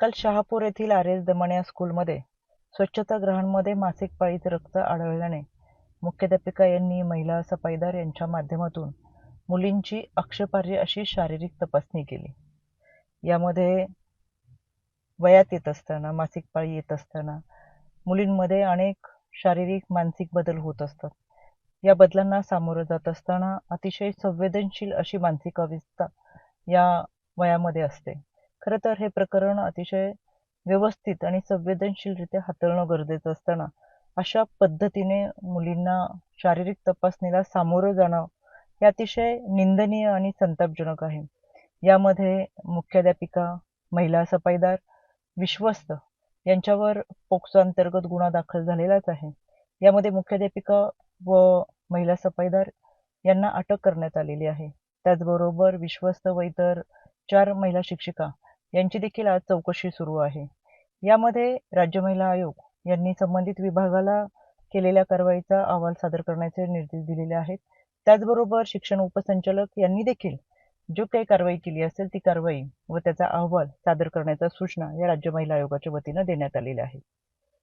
काल शहापूर येथील RS दमण स्कूलमध्ये स्वच्छतागृहांमध्ये मासिक पाळीचे रक्त आढळल्याने मुख्याध्यापिका यांनी महिला सफाईदार यांच्या माध्यमातून मुलींची आक्षेपार्ह अशी शारीरिक तपासणी केली. यामध्ये वयात येत असताना, मासिक पाळी येत असताना मुलींमध्ये अनेक शारीरिक, मानसिक बदल होत असतात. या बदलांना सामोरं जात असताना अतिशय संवेदनशील अशी मानसिक अवस्था या वयामध्ये असते. खरं तर हे प्रकरण अतिशय व्यवस्थित आणि संवेदनशीलरित्या हाताळणं गरजेचं असताना अशा पद्धतीने मुलींना शारीरिक तपासणीला सामोरं जाणं हे अतिशय निंदनीय आणि संतापजनक आहे. यामध्ये मुख्याध्यापिका, महिला सफाईदार, विश्वस्त यांच्यावर पोक्सो अंतर्गत गुन्हा दाखल झालेलाच आहे. यामध्ये मुख्याध्यापिका व महिला सफाईदार यांना अटक करण्यात आलेली आहे. त्याचबरोबर विश्वस्त व इतर 4 महिला शिक्षिका यांची देखील आज चौकशी सुरू आहे. यामध्ये राज्य महिला आयोग यांनी संबंधित विभागाला केलेल्या कारवाईचा अहवाल सादर करण्याचे निर्देश दिलेले आहेत. त्याचबरोबर शिक्षण उपसंचालक यांनी देखील जो काही कारवाई केली असेल ती कारवाई व त्याचा अहवाल सादर करण्याच्या सूचना या राज्य महिला आयोगाच्या वतीनं देण्यात आलेल्या आहेत.